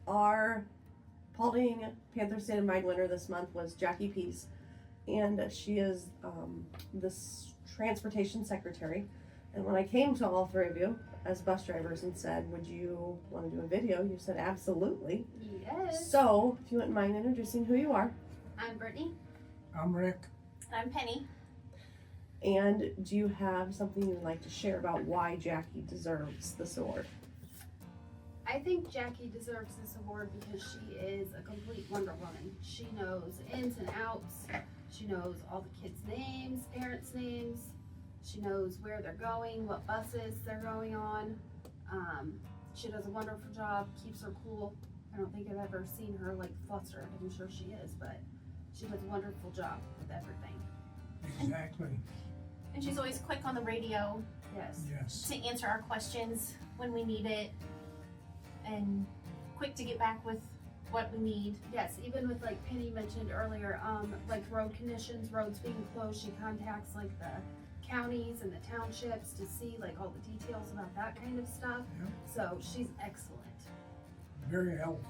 Our Paulding Panther State of Mind winner this month was Jackie Pease, and she is this transportation secretary. And when I came to all three of you as bus drivers and said, would you want to do a video? You said absolutely. Yes. So, if you wouldn't mind introducing who you are. I'm Brittany. I'm Rick. I'm Penny. And do you have something you'd like to share about why Jackie deserves this award? I think Jackie deserves this award because she is a complete Wonder Woman. She knows ins and outs. She knows all the kids' names, parents' names. She knows where they're going, what buses they're going on. She does a wonderful job, keeps her cool. I don't think I've ever seen her like flustered. I'm sure she is, but she does a wonderful job with everything. Exactly. And she's always quick on the radio Yes. Yes. to answer our questions when we need it, and quick to get back with what we need. Yes, even with like Penny mentioned earlier, like road conditions, roads being closed, she contacts like the counties and the townships to see like all the details about that kind of stuff. Yep. So she's excellent. Very helpful.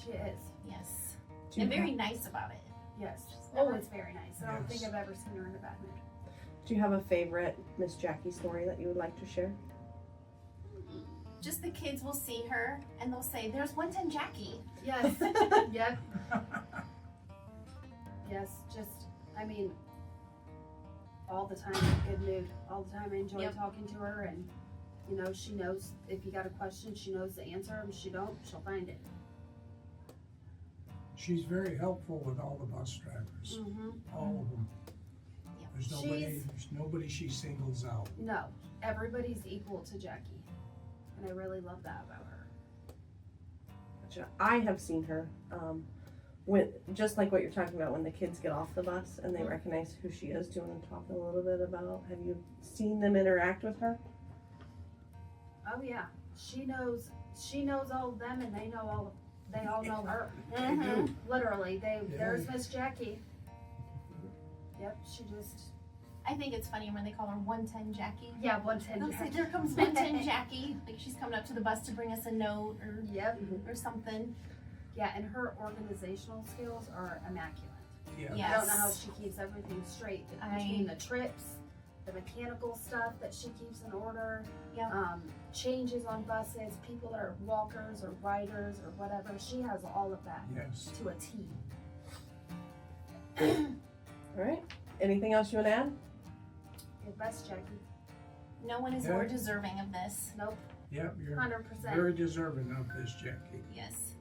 She is. Yes. Do you And very nice about it. Yes. never- Always very nice. I don't think Yes. I've ever seen her in a bad mood. Do you have a favorite Miss Jackie story that you would like to share? Just the kids will see her and they'll say, "There's 110 Jackie." Yes. Yep. Yes. Just, I mean, all the time in a good mood. All the time I enjoy Yep. talking to her, and you know, she knows if you got a question, she knows the answer. If she don't, she'll find it. She's very helpful with all the bus drivers, Mm-hmm. all of them. Yep. There's nobody she singles out. No, everybody's equal to Jackie, and I really love that about her. Gotcha. I have seen her when, just like what you're talking about, when the kids get off the bus and they recognize who she is. Do you want to talk a little bit about, have you seen them interact with her? Oh yeah, she knows all of them, and they all know her. They do. Literally, Yeah. there's Miss Jackie. Yep, she just I think it's funny when they call her 110 Jackie. 110 They'll say, Jackie. "There comes 110 Jackie." Like she's coming up to the bus to bring us a note Yep. or something. Yeah, and her organizational skills are immaculate. Yeah. Yeah. I don't know how she keeps everything straight between I- the trips, the mechanical stuff that she keeps in order, Yep. changes on buses, people that are walkers or riders or whatever. She has all of that Yes. to a T. All right. Anything else you want to add? Your best, Jackie. No one is Yeah. more deserving of this. Nope, Yep, you're 100%. very deserving of this, Jackie. Yes.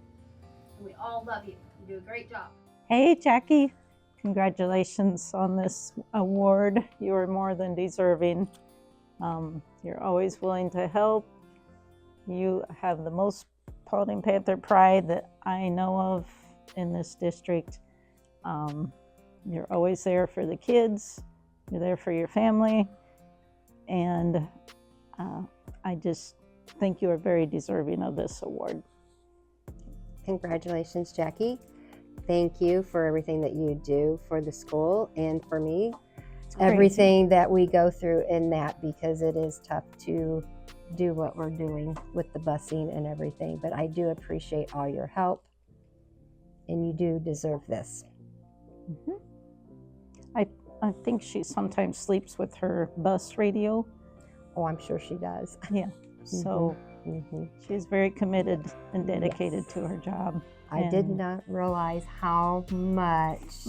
We all love you. You do a great job. Hey, Jackie. Congratulations on this award. You are more than deserving. You're always willing to help. You have the most Paulding Panther pride that I know of in this district. You're always there for the kids. You're there for your family. And I just think you are very deserving of this award. Congratulations, Jackie. Thank you for everything that you do for the school and for me. Everything that we go through in that, because it is tough to do what we're doing with the busing and everything. But I do appreciate all your help, and you do deserve this. Mm-hmm. I think she sometimes sleeps with her bus radio. Oh, I'm sure she does. Yeah. So she's very committed and dedicated to her job. I did And- not realize how much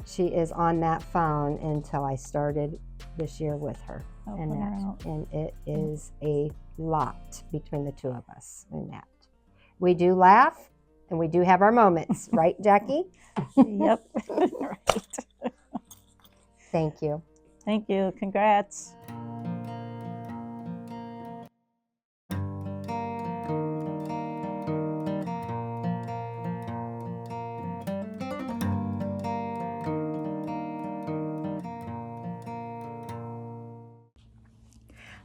she is on that phone until I started this year with her. Helping her out. And it is a lot between the two of us in that. We do laugh and we do have our moments, right, Jackie? Yep. Right. Thank you. Thank you. Congrats.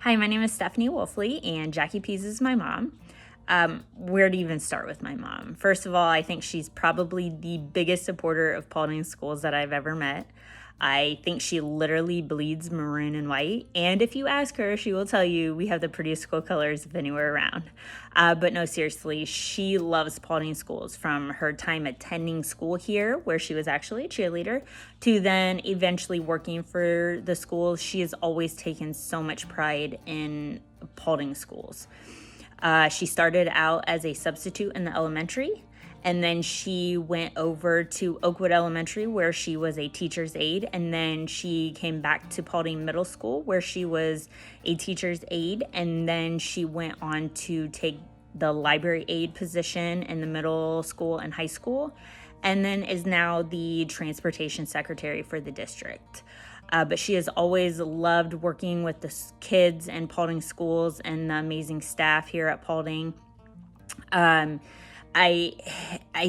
Hi, my name is Stephanie Wolfley, and Jackie Pease is my mom. Where to even start with my mom? First of all, I think she's probably the biggest supporter of Paulding schools that I've ever met. I think she literally bleeds maroon and white. And if you ask her, she will tell you we have the prettiest school colors of anywhere around. But no, seriously, she loves Paulding schools from her time attending school here, where she was actually a cheerleader, to then eventually working for the school. She has always taken so much pride in Paulding schools. She started out as a substitute in the elementary, and then she went over to Oakwood Elementary, where she was a teacher's aide, and then she came back to Paulding Middle School, where she was a teacher's aide, and then she went on to take the library aide position in the middle school and high school, and then is now the transportation secretary for the district. But she has always loved working with the kids in Paulding schools and the amazing staff here at Paulding.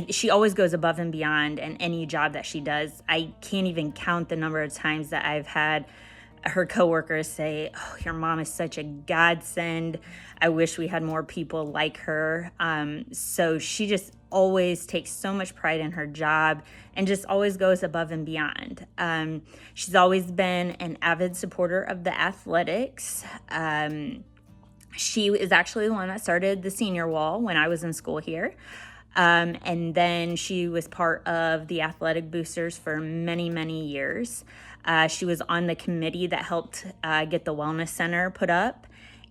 She always goes above and beyond in any job that she does. I can't even count the number of times that I've had her coworkers say, "Oh, your mom is such a godsend. I wish we had more people like her." So she just always takes so much pride in her job and just always goes above and beyond. She's always been an avid supporter of the athletics. She is actually the one that started the senior wall when I was in school here. And then she was part of the athletic boosters for many, many years. She was on the committee that helped get the wellness center put up,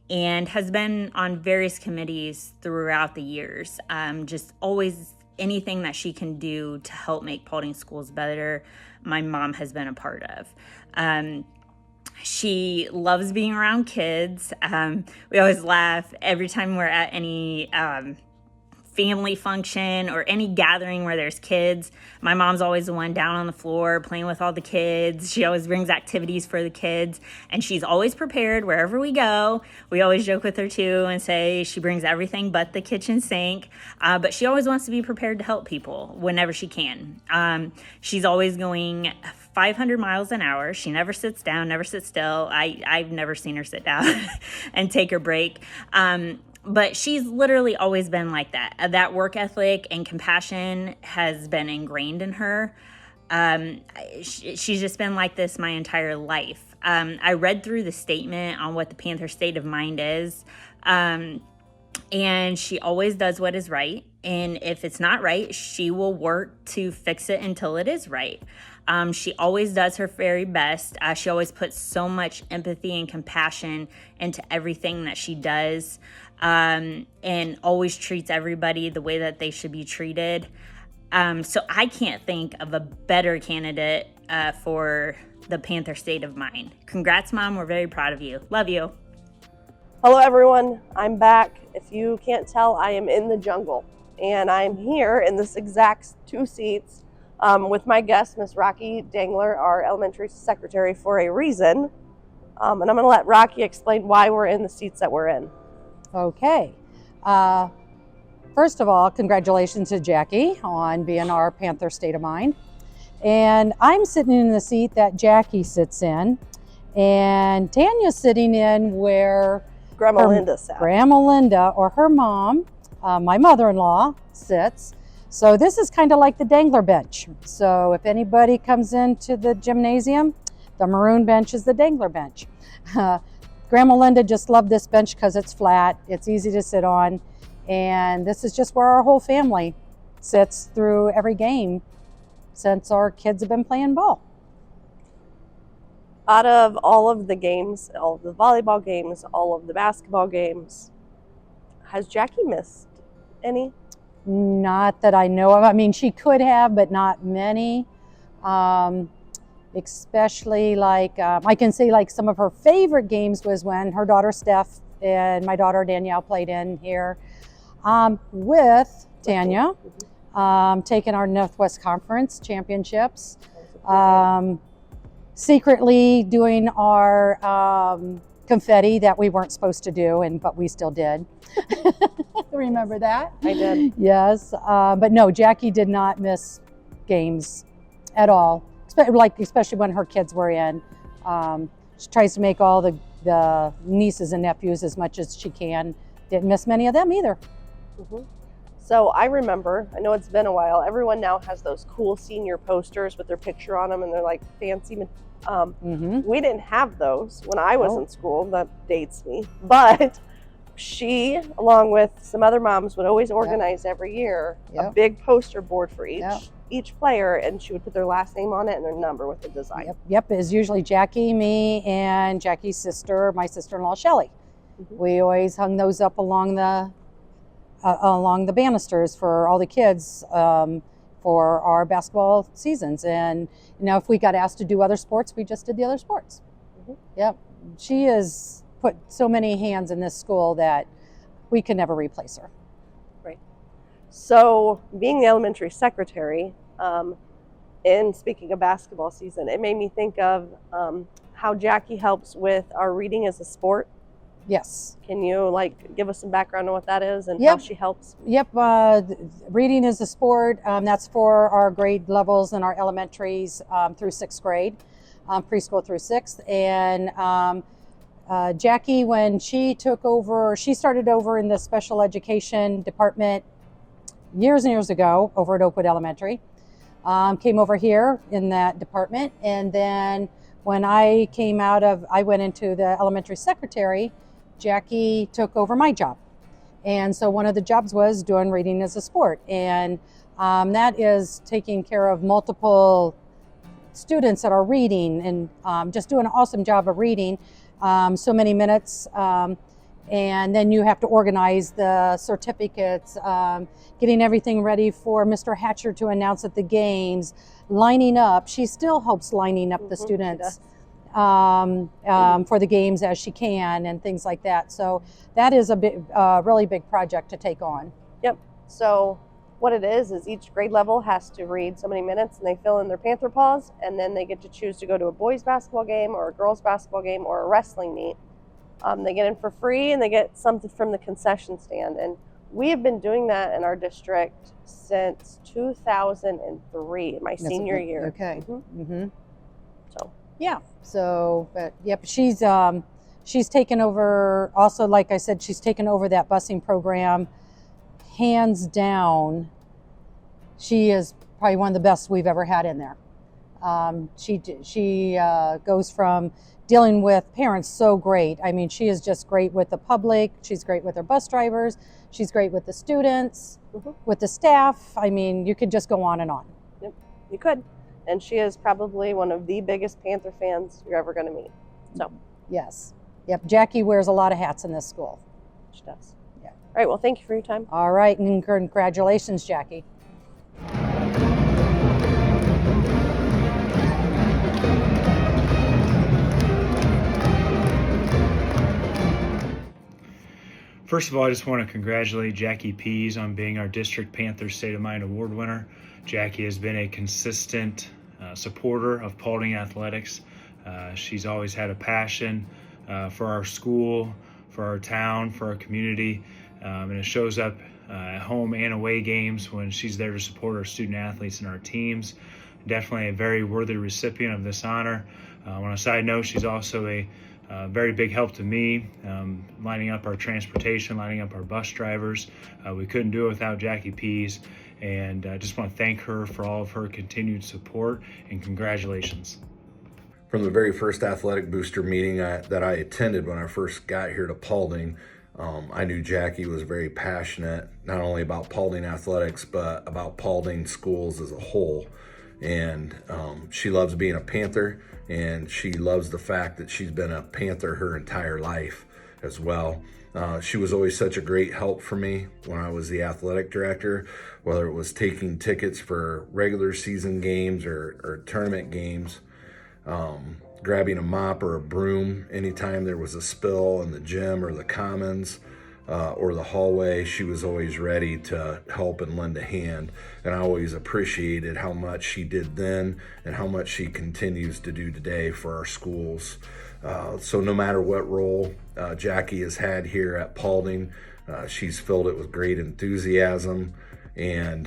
and has been on various committees throughout the years. Just always anything that she can do to help make Paulding schools better, my mom has been a part of. She loves being around kids. We always laugh every time we're at any family function or any gathering where there's kids. My mom's always the one down on the floor playing with all the kids. She always brings activities for the kids, and she's always prepared wherever we go. We always joke with her too and say she brings everything but the kitchen sink, but she always wants to be prepared to help people whenever she can. She's always going 500 miles an hour. She never sits down, never sits still. I've never seen her sit down and take her break. But she's literally always been like that. That work ethic and compassion has been ingrained in her. She's just been like this my entire life. I read through the statement on what the Panther State of Mind is, and she always does what is right. And if it's not right, she will work to fix it until it is right. She always does her very best. She always puts so much empathy and compassion into everything that she does, and always treats everybody the way that they should be treated. So I can't think of a better candidate for the Panther State of Mind. Congrats, Mom. We're very proud of you. Love you. Hello everyone, I'm back. If you can't tell, I am in the jungle, and I'm here in this exact 2 seats with my guest, Miss Rocky Dangler, our elementary secretary, for a reason. And I'm gonna let Rocky explain why we're in the seats that we're in. Okay. First of all, congratulations to Jackie on being our Panther State of Mind. And I'm sitting in the seat that Jackie sits in, and Tanya's sitting in where Grandma Linda sat. Grandma Linda, or her mom, my mother-in-law, sits. So this is kind of like the dangler bench. So if anybody comes into the gymnasium, the maroon bench is the dangler bench. Grandma Linda just loved this bench because it's flat, it's easy to sit on, and this is just where our whole family sits through every game since our kids have been playing ball. Out of all of the games, all of the volleyball games, all of the basketball games, has Jackie missed any? Not that I know of. I mean, she could have, but not many. Especially like, I can say like some of her favorite games was when her daughter Steph and my daughter Danielle played in here with Tanya, taking our Northwest Conference championships, secretly doing our confetti that we weren't supposed to do, but we still did. Remember that? I did. Yes, but no, Jackie did not miss games at all. Especially when her kids were in. She tries to make all the nieces and nephews as much as she can. Didn't miss many of them either. Mm-hmm. So I remember, I know it's been a while, everyone now has those cool senior posters with their picture on them and they're like fancy. We didn't have those when I was in school. That dates me. But she, along with some other moms, would always organize every year a big poster board for each player, and she would put their last name on it and their number with the design. Yep, it's usually Jackie, me, and Jackie's sister, my sister-in-law, Shelly. We always hung those up along the banisters for all the kids for our basketball seasons. And if we got asked to do other sports, we just did the other sports. Yep, she has put so many hands in this school that we can never replace her. Right. So being the elementary secretary, and speaking of basketball season, it made me think of how Jackie helps with our reading as a sport. Yes. Can you give us some background on what that is and how she helps? Yep. Reading is a sport. That's for our grade levels in our elementaries through 6th grade, preschool through 6th. And Jackie, when she took over, she started over in the special education department years and years ago over at Oakwood Elementary. Came over here in that department. And then when I went into the elementary secretary, Jackie took over my job. And so one of the jobs was doing reading as a sport. And that is taking care of multiple students that are reading and just doing an awesome job of reading so many minutes. And then you have to organize the certificates, getting everything ready for Mr. Hatcher to announce at the games, lining up. She still helps lining up the students for the games as she can and things like that. So that is a really big project to take on. Yep. So what it is each grade level has to read so many minutes and they fill in their Panther paws, and then they get to choose to go to a boys basketball game or a girls basketball game or a wrestling meet. They get in for free and they get something from the concession stand. And we have been doing that in our district since 2003, my senior year. Okay. So yeah. So, but yep, she's taken over. Also, like I said, she's taken over that busing program. Hands down, she is probably one of the best we've ever had in there. She goes from dealing with parents so great. I mean, she is just great with the public. She's great with her bus drivers. She's great with the students, with the staff. I mean, you could just go on and on. Yep, you could. And she is probably one of the biggest Panther fans you're ever going to meet. So yes. Yep. Jackie wears a lot of hats in this school. She does. Yeah. All right. Well, thank you for your time. All right. And congratulations, Jackie. First of all, I just want to congratulate Jackie Pease on being our District Panther State of Mind Award winner. Jackie has been a consistent supporter of Paulding Athletics. She's always had a passion for our school, for our town, for our community, and it shows up at home and away games when she's there to support our student athletes and our teams. Definitely a very worthy recipient of this honor. On a side note, she's also a very big help to me, lining up our transportation, lining up our bus drivers. We couldn't do it without Jackie Pease, and I just want to thank her for all of her continued support, and congratulations. From the very first athletic booster meeting that I attended when I first got here to Paulding, I knew Jackie was very passionate, not only about Paulding athletics, but about Paulding schools as a whole. And she loves being a Panther, and she loves the fact that she's been a Panther her entire life as well. She was always such a great help for me when I was the athletic director, whether it was taking tickets for regular season games or tournament games, grabbing a mop or a broom anytime there was a spill in the gym or the commons or the hallway. She was always ready to help and lend a hand, and I always appreciated how much she did then and how much she continues to do today for our schools. So no matter what role Jackie has had here at Paulding, she's filled it with great enthusiasm, and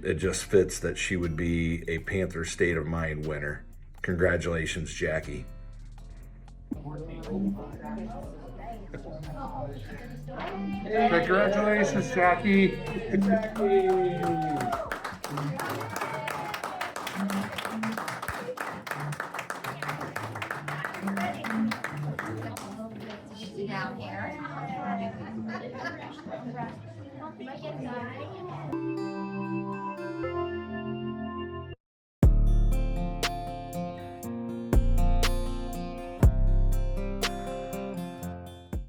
it just fits that she would be a Panther State of Mind winner. Congratulations, Jackie. Congratulations, Jackie. Down here.